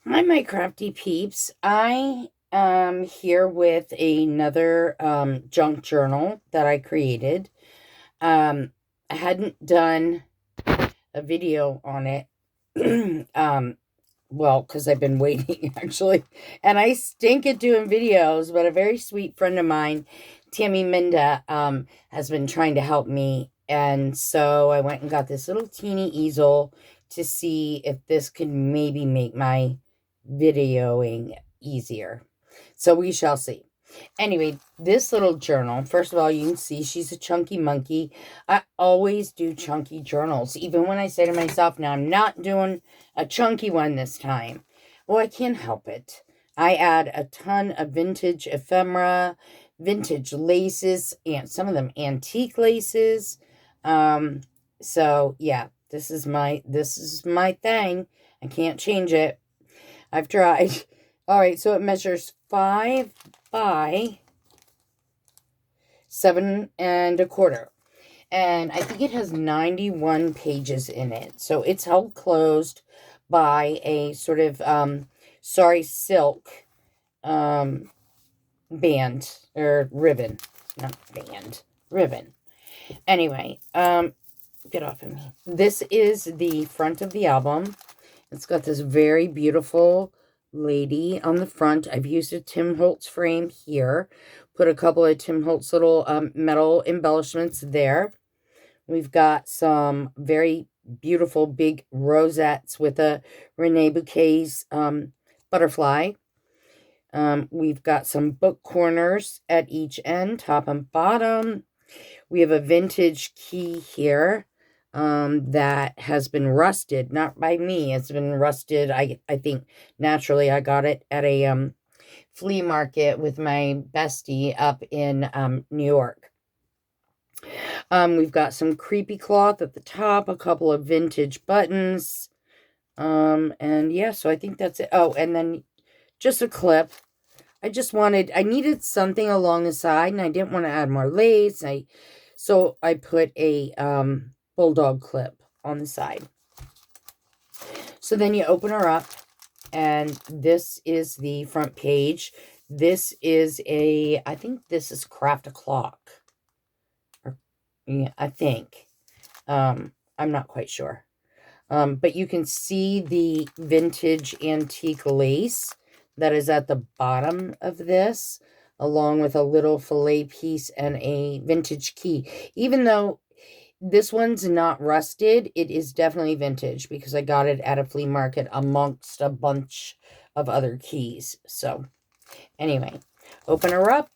Hi, my crafty peeps. I am here with another junk journal that I created. I hadn't done a video on it. Well, because I've been waiting actually, and I stink at doing videos. But a very sweet friend of mine, Tammy Minda, has been trying to help me, and so I went and got this little teeny easel to see if this could maybe make my videoing easier. So we shall see. Anyway, this little journal, first of all, you can see she's a chunky monkey. I always do chunky journals, even when I say to myself, now I'm not doing a chunky one this time. Well, I can't help it. I add a ton of vintage ephemera, vintage laces, and some of them antique laces. Um, so yeah, this is my thing. I can't change it. I've tried. All right, so it measures 5 by 7 1/4. And I think it has 91 pages in it. So it's held closed by a sort of sorry silk um band or ribbon. Not band, ribbon. Anyway, get off of me. This is the front of the album. It's got this very beautiful lady on the front. I've used a Tim Holtz frame here. Put a couple of Tim Holtz little metal embellishments there. We've got some very beautiful big rosettes with a Rene Bouquet's butterfly. We've got some book corners at each end, top and bottom. We have a vintage key here that has been rusted, not by me. It's been rusted. I think naturally I got it at a flea market with my bestie up in New York. We've got some creepy cloth at the top, a couple of vintage buttons. And yeah, so I think that's it. Oh, and then just a clip. I needed something along the side and I didn't want to add more lace. So I put a bulldog clip on the side. So then you open her up and this is the front page. This is I think this is Craft a Clock. Yeah, I think. I'm not quite sure. But you can see the vintage antique lace that is at the bottom of this, along with a little fillet piece and a vintage key. Even though this one's not rusted, it is definitely vintage because I got it at a flea market amongst a bunch of other keys. So, anyway, open her up.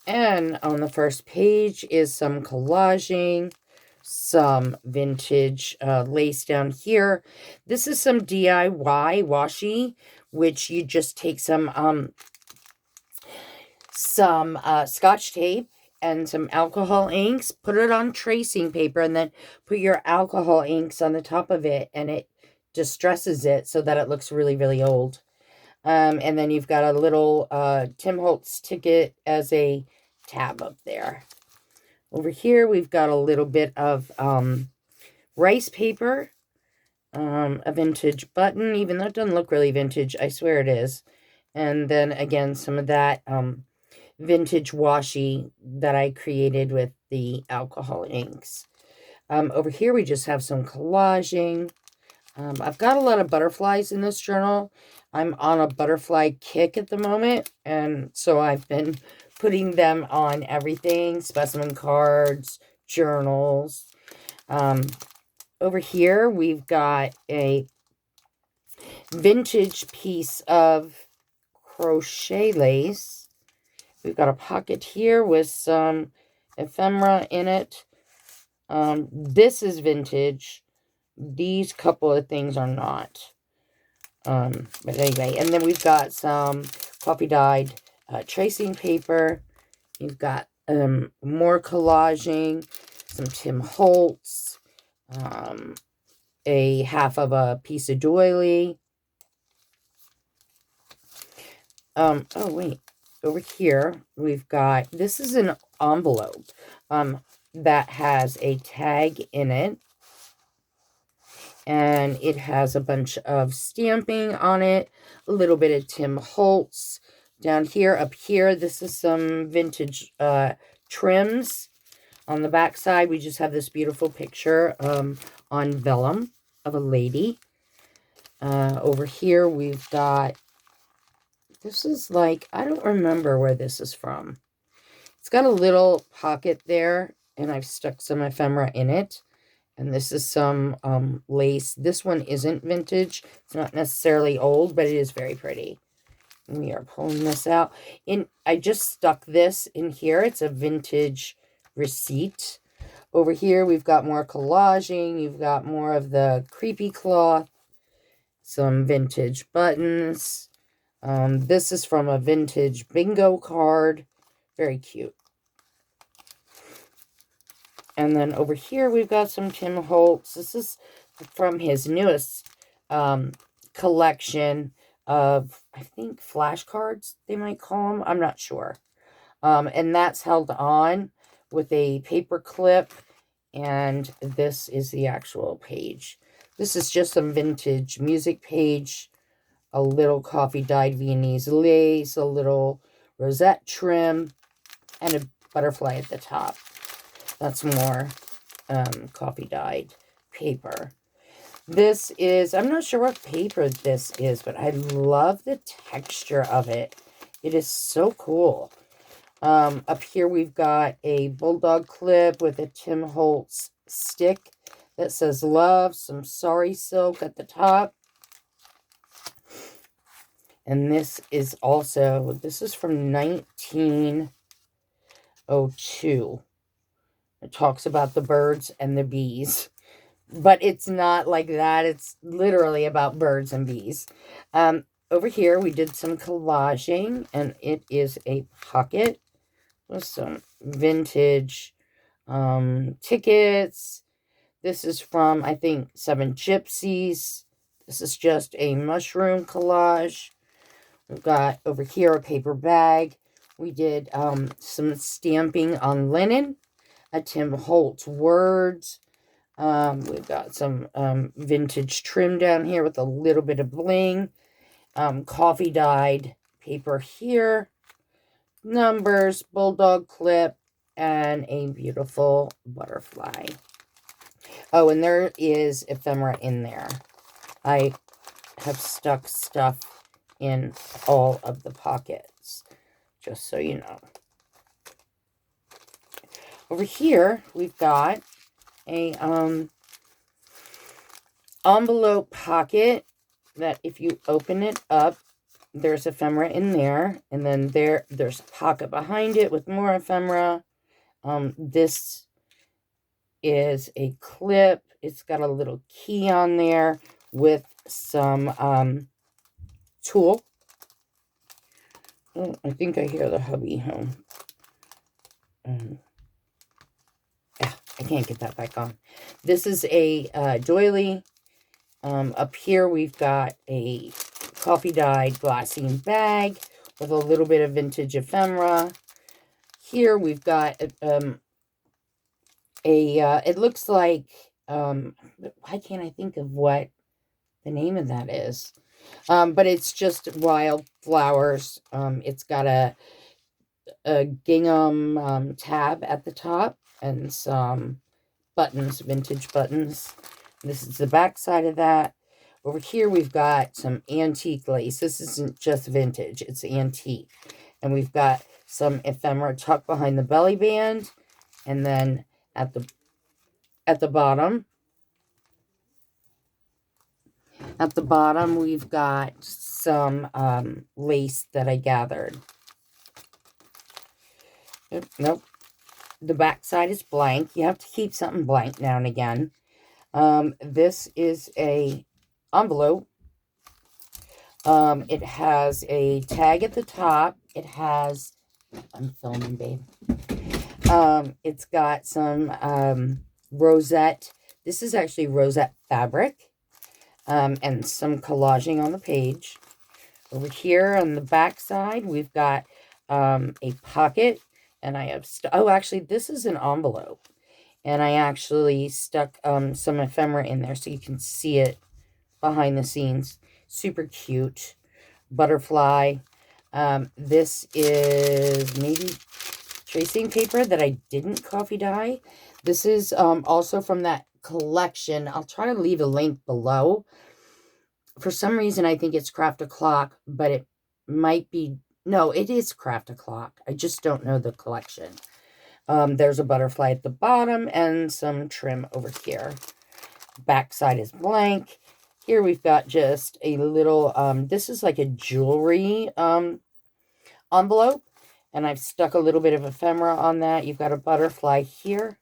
And on the first page is some collaging, some vintage lace down here. This is some DIY washi, which you just take some Scotch tape and some alcohol inks, put it on tracing paper, and then put your alcohol inks on the top of it, and it distresses it so that it looks really, really old. And then you've got a little Tim Holtz ticket as a tab up there. Over here, we've got a little bit of rice paper, a vintage button, even though it doesn't look really vintage. I swear it is. And then again, some of that vintage washi that I created with the alcohol inks. Over here, we just have some collaging. I've got a lot of butterflies in this journal. I'm on a butterfly kick at the moment, and so I've been putting them on everything, specimen cards, journals. Over here, we've got a vintage piece of crochet lace. We've got a pocket here with some ephemera in it. This is vintage. These couple of things are not. But anyway, and then we've got some coffee dyed tracing paper. You've got more collaging, some Tim Holtz, a half of a piece of doily. Oh wait, over here we've got, this is an envelope that has a tag in it. And it has a bunch of stamping on it, a little bit of Tim Holtz. Down here, up here, this is some vintage trims. On the back side, we just have this beautiful picture on vellum of a lady. Over here, we've got, this is like, I don't remember where this is from. It's got a little pocket there, and I've stuck some ephemera in it. And this is some lace. This one isn't vintage. It's not necessarily old, but it is very pretty. We are pulling this out. I just stuck this in here. It's a vintage receipt. Over here, we've got more collaging. You've got more of the creepy cloth. Some vintage buttons. This is from a vintage bingo card. Very cute. And then over here, we've got some Tim Holtz. This is from his newest collection of, I think, flashcards, they might call them. I'm not sure. And that's held on with a paper clip. And this is the actual page. This is just some vintage music page. A little coffee-dyed Viennese lace. A little rosette trim. And a butterfly at the top. That's more coffee-dyed paper. This is, I'm not sure what paper this is, but I love the texture of it. It is so cool. Up here we've got a bulldog clip with a Tim Holtz stick that says love, some sari silk at the top. And this is also, this is from 1902. It talks about the birds and the bees. But it's not like that. It's literally about birds and bees. Over here, we did some collaging. And it is a pocket with some vintage tickets. This is from, I think, Seven Gypsies. This is just a mushroom collage. We've got over here a paper bag. We did some stamping on linen. A Tim Holtz words. We've got some vintage trim down here with a little bit of bling. Coffee dyed paper here. Numbers, bulldog clip, and a beautiful butterfly. Oh, and there is ephemera in there. I have stuck stuff in all of the pockets, just so you know. Over here, we've got a envelope pocket that if you open it up, there's ephemera in there. And then there's a pocket behind it with more ephemera. This is a clip. It's got a little key on there with some tulle. Oh, I think I hear the hubby home. I can't get that back on. This is a doily. Up here we've got a coffee dyed glassine bag with a little bit of vintage ephemera. Here we've got it looks like why can't I think of what the name of that is? But it's just wild flowers. It's got a gingham tab at the top and some buttons, vintage buttons. This is the back side of that. Over here we've got some antique lace. This isn't just vintage, it's antique. And we've got some ephemera tucked behind the belly band. And then at the bottom, we've got some lace that I gathered. Nope. The back side is blank. You have to keep something blank now and again. This is a envelope. It has a tag at the top. It has, I'm filming, babe. It's got some rosette. This is actually rosette fabric. And some collaging on the page. Over here on the back side, we've got a pocket. And I have, oh, actually, this is an envelope. And I actually stuck some ephemera in there so you can see it behind the scenes. Super cute. Butterfly. This is maybe tracing paper that I didn't coffee dye. This is also from that collection. I'll try to leave a link below. For some reason, I think it's Craft O'Clock, but it might be... No, it is Craft O'Clock. I just don't know the collection. There's a butterfly at the bottom and some trim over here. Backside is blank. Here we've got just a little... this is like a jewelry envelope. And I've stuck a little bit of ephemera on that. You've got a butterfly here.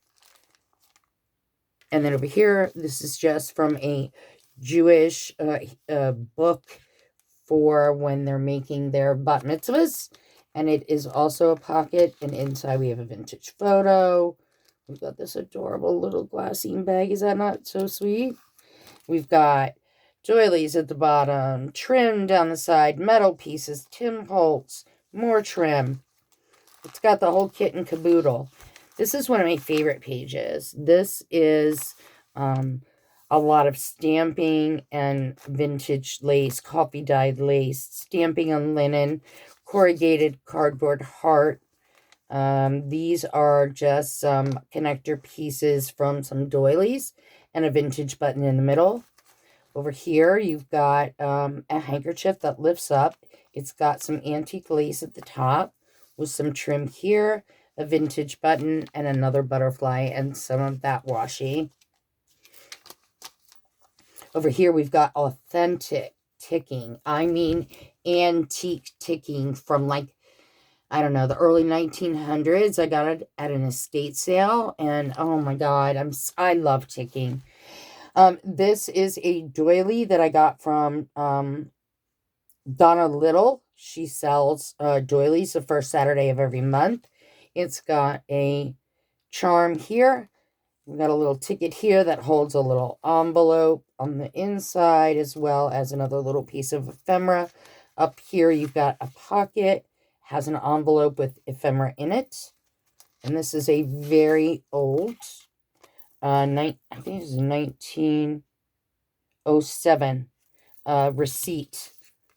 And then over here, this is just from a Jewish book for when they're making their bat mitzvahs. And it is also a pocket. And inside we have a vintage photo. We've got this adorable little glassine bag. Is that not so sweet? We've got doilies at the bottom, trim down the side, metal pieces, Tim Holtz, more trim. It's got the whole kit and caboodle. This is one of my favorite pages. This is a lot of stamping and vintage lace, coffee dyed lace, stamping on linen, corrugated cardboard heart. These are just some connector pieces from some doilies and a vintage button in the middle. Over here, you've got a handkerchief that lifts up. It's got some antique lace at the top with some trim here, a vintage button, and another butterfly, and some of that washi. Over here, we've got authentic ticking. I mean, antique ticking from, like, I don't know, the early 1900s. I got it at an estate sale, and oh my God, I love ticking. This is a doily that I got from Donna Little. She sells doilies the first Saturday of every month. It's got a charm here. We've got a little ticket here that holds a little envelope on the inside, as well as another little piece of ephemera. Up here, you've got a pocket. Has an envelope with ephemera in it. And this is a very old, I think it's 1907 receipt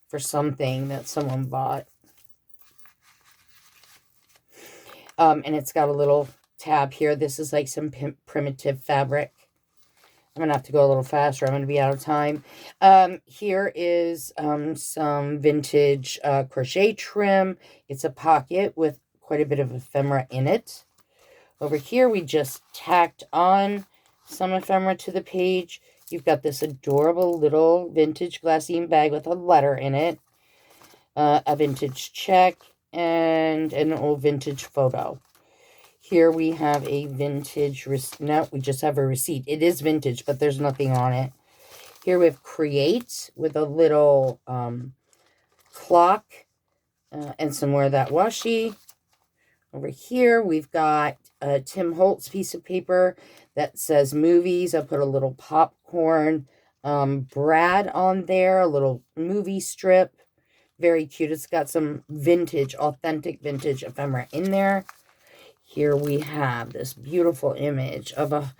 for something that someone bought. And it's got a little tab here. This is like some primitive fabric. I'm going to have to go a little faster. I'm going to be out of time. Here is some vintage crochet trim. It's a pocket with quite a bit of ephemera in it. Over here, we just tacked on some ephemera to the page. You've got this adorable little vintage glassine bag with a letter in it, a vintage check, and an old vintage photo. Here we have a vintage, no, we just have a receipt. It is vintage, but there's nothing on it. Here we have Create with a little clock and some more of that washi. Over here, we've got a Tim Holtz piece of paper that says movies. I put a little popcorn Brad on there, a little movie strip. Very cute. It's got some vintage, authentic vintage ephemera in there. Here we have this beautiful image of a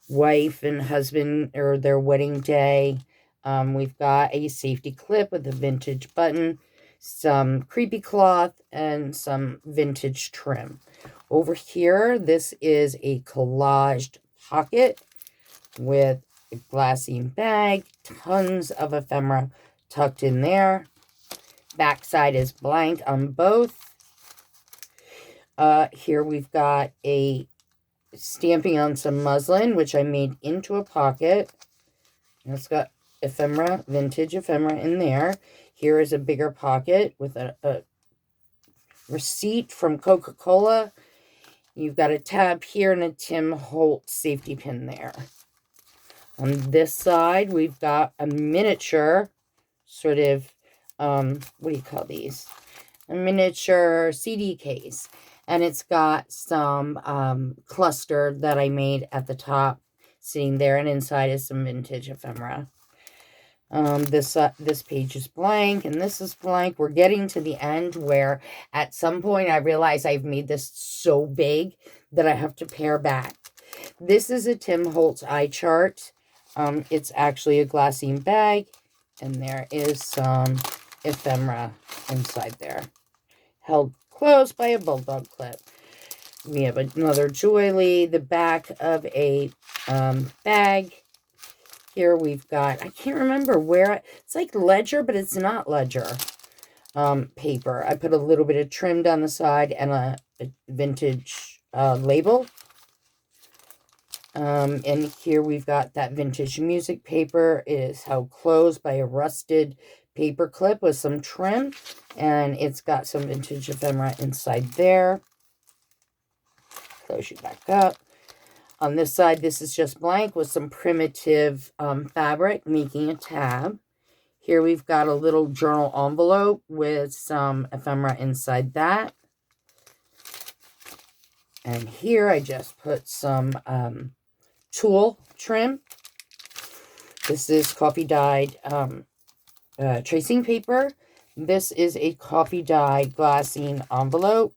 wife and husband, or their wedding day. We've got a safety clip with a vintage button, some creepy cloth, and some vintage trim. Over here, this is a collaged pocket with a glassine bag, tons of ephemera tucked in there. Backside is blank on both. Here we've got a stamping on some muslin, which I made into a pocket. And it's got ephemera, vintage ephemera in there. Here is a bigger pocket with a receipt from Coca-Cola. You've got a tab here and a Tim Holtz safety pin there. On this side, we've got a miniature sort of, what do you call these? A miniature CD case. And it's got some cluster that I made at the top sitting there. And inside is some vintage ephemera. This page is blank and this is blank. We're getting to the end where at some point I realize I've made this so big that I have to pare back. This is a Tim Holtz eye chart. It's actually a glassine bag, and there is some ephemera inside there, held closed by a bulldog clip. We have another doily, the back of a bag. Here we've got, I can't remember where, it's like ledger, but it's not ledger paper. I put a little bit of trim down the side and a vintage label. And here we've got that vintage music paper. It is held closed by a rusted paper clip with some trim, and it's got some vintage ephemera inside there. Close you back up. On this side, this is just blank with some primitive fabric, making a tab. Here we've got a little journal envelope with some ephemera inside that. And here I just put some tulle trim. This is coffee dyed tracing paper. This is a coffee dyed glassine envelope,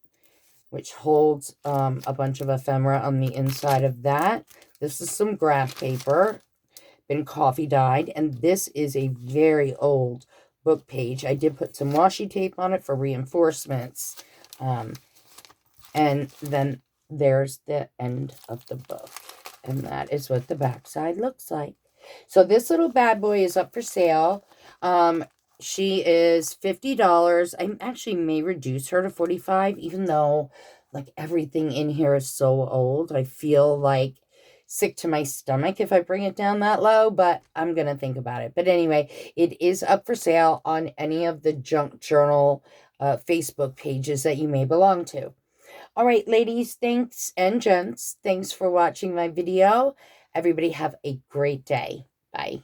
which holds a bunch of ephemera on the inside of that. This is some graph paper, been coffee dyed, and this is a very old book page. I did put some washi tape on it for reinforcements. And then there's the end of the book, and that is what the backside looks like. So this little bad boy is up for sale. She is $50. I actually may reduce her to $45, even though like everything in here is so old. I feel like sick to my stomach if I bring it down that low, but I'm going to think about it. But anyway, it is up for sale on any of the junk journal Facebook pages that you may belong to. All right, ladies, thanks, and gents, thanks for watching my video. Everybody have a great day. Bye.